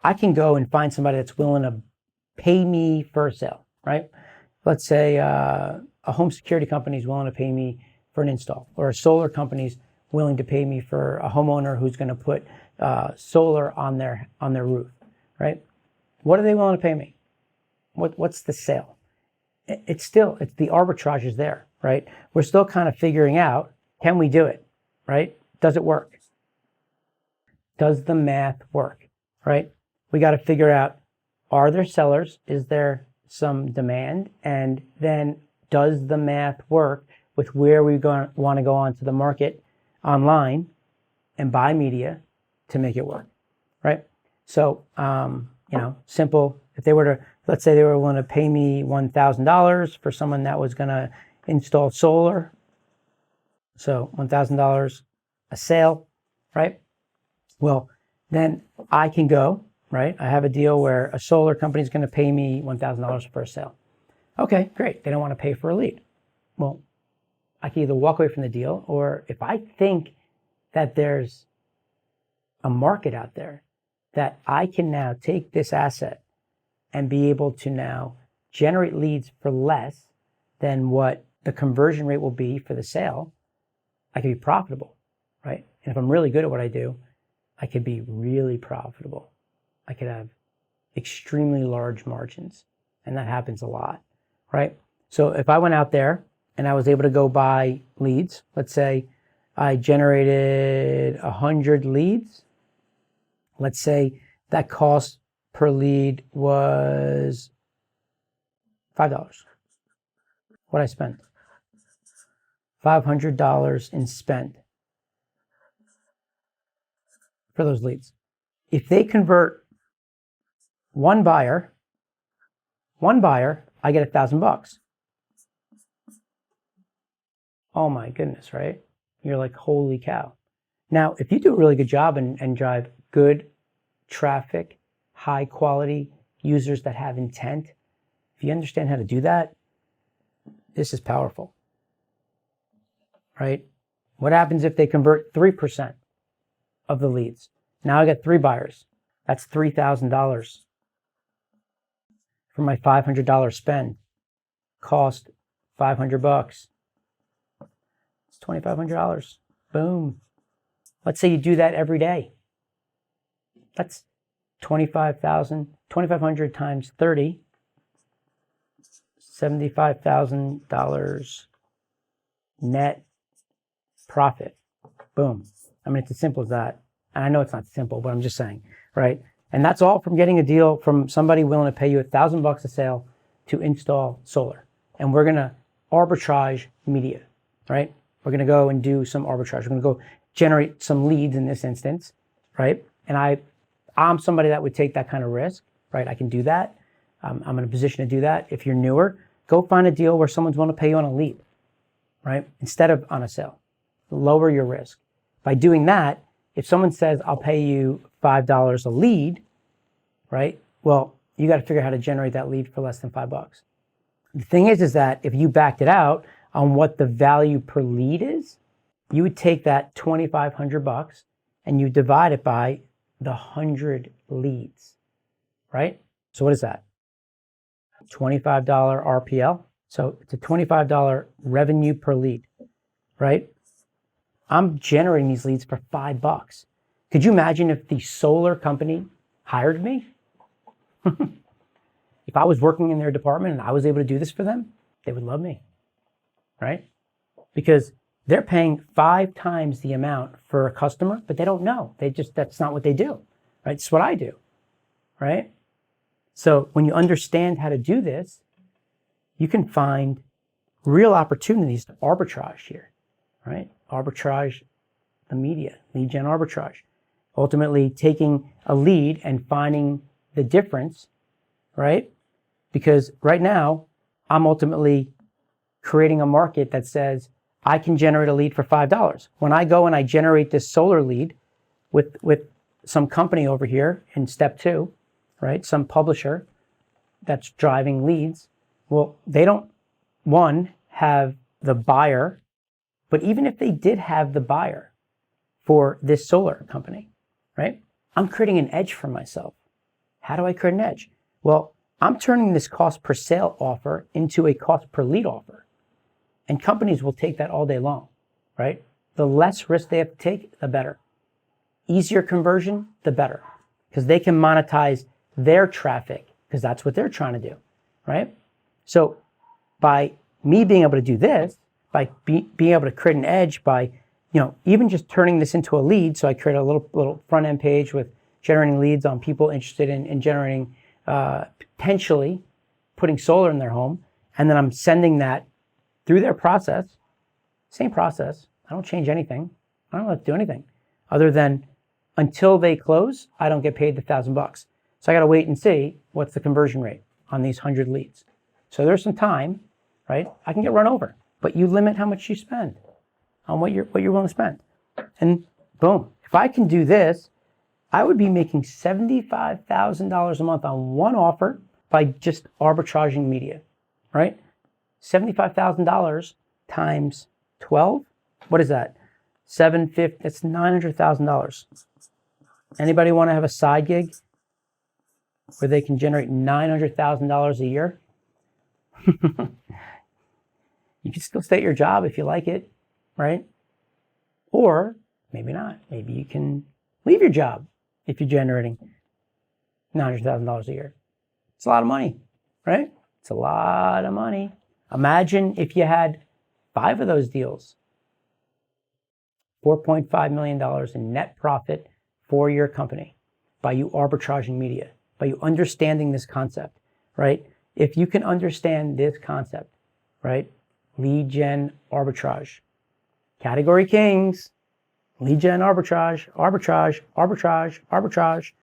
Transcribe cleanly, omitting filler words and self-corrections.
I can go and find somebody that's willing to pay me for a sale, right? Let's say a home security company is willing to pay me for an install, or a solar company is willing to pay me for a homeowner who's going to put solar on their roof, right? What are they willing to pay me? What's the sale? It's the arbitrage is there, right? We're still kind of figuring out, can we do it, right? Does it work? Does the math work, right? We got to figure out, are there sellers? Is there some demand? And then does the math work with where we want to go onto the market online and buy media to make it work, right? So, simple. If they were to, let's say they were willing to pay me $1,000 for someone that was going to install solar. So $1,000 a sale, right? Well, then I can go, right? I have a deal where a solar company is going to pay me $1,000 for a sale. Okay, great. They don't want to pay for a lead. Well, I can either walk away from the deal, or if I think that there's a market out there that I can now take this asset and be able to now generate leads for less than what the conversion rate will be for the sale, I can be profitable, right? And if I'm really good at what I do, I could be really profitable. I could have extremely large margins, and that happens a lot, right? So if I went out there and I was able to go buy leads, let's say I generated 100 leads. Let's say that cost per lead was $5. What I spent? $500 in spend for those leads. If they convert one buyer, I get $1,000. Oh my goodness, right? You're like, holy cow. Now, if you do a really good job and drive good traffic, high quality users that have intent, if you understand how to do that, this is powerful, right? What happens if they convert 3% of the leads? Now I got 3 buyers. That's $3,000 for my $500 spend. Cost $500. It's $2,500. Boom. Let's say you do that every day. That's $2,500 times 30, $75,000 net profit. Boom. I mean, it's as simple as that. And I know it's not simple, but I'm just saying, right? And that's all from getting a deal from somebody willing to pay you $1,000 a sale to install solar. And we're going to arbitrage media, right? We're going to go and do some arbitrage. We're going to go generate some leads in this instance, right? And I'm somebody that would take that kind of risk, right? I can do that. I'm in a position to do that. If you're newer, go find a deal where someone's willing to pay you on a lead, right? Instead of on a sale. Lower your risk. By doing that, if someone says, I'll pay you $5 a lead, right? Well, you got to figure out how to generate that lead for less than $5. The thing is that if you backed it out on what the value per lead is, you would take that $2,500 and you divide it by the 100 leads, right? So what is that? $25 RPL. So it's a $25 revenue per lead, right? I'm generating these leads for $5. Could you imagine if the solar company hired me? If I was working in their department and I was able to do this for them, they would love me, right? Because they're paying 5 times the amount for a customer, but they don't know. That's not what they do, right? It's what I do, right? So when you understand how to do this, you can find real opportunities to arbitrage here, right? Arbitrage the media, lead gen arbitrage. Ultimately taking a lead and finding the difference, right? Because right now, I'm ultimately creating a market that says, I can generate a lead for $5. When I go and I generate this solar lead with some company over here in step 2, right? Some publisher that's driving leads. Well, they don't, one, have the buyer, but even if they did have the buyer for this solar company, right? I'm creating an edge for myself, How do I create an edge? Well, I'm turning this cost per sale offer into a cost per lead offer. And companies will take that all day long, right? The less risk they have to take, the better. Easier conversion, the better. Because they can monetize their traffic, because that's what they're trying to do, right? So by me being able to do this, by being able to create an edge, by even just turning this into a lead, so I create a little front end page with generating leads on people interested in generating, potentially putting solar in their home, and then I'm sending that through their process, same process. I don't change anything. I don't have to do anything other than until they close, I don't get paid the $1,000. So I got to wait and see what's the conversion rate on these 100 leads. So there's some time, right? I can get run over, but you limit how much you spend on what you're willing to spend. And boom, if I can do this, I would be making $75,000 a month on one offer by just arbitraging media, right? $75,000 times 12. What is that? 750. That's $900,000. Anybody want to have a side gig where they can generate $900,000 a year? You can still stay at your job if you like it, right? Or maybe not. Maybe you can leave your job if you're generating $900,000 a year. It's a lot of money, right? It's a lot of money. Imagine if you had 5 of those deals. $4.5 million in net profit for your company by you arbitraging media, by you understanding this concept, right? If you can understand this concept, right? Lead gen arbitrage. Category kings, lead gen arbitrage, arbitrage, arbitrage, arbitrage.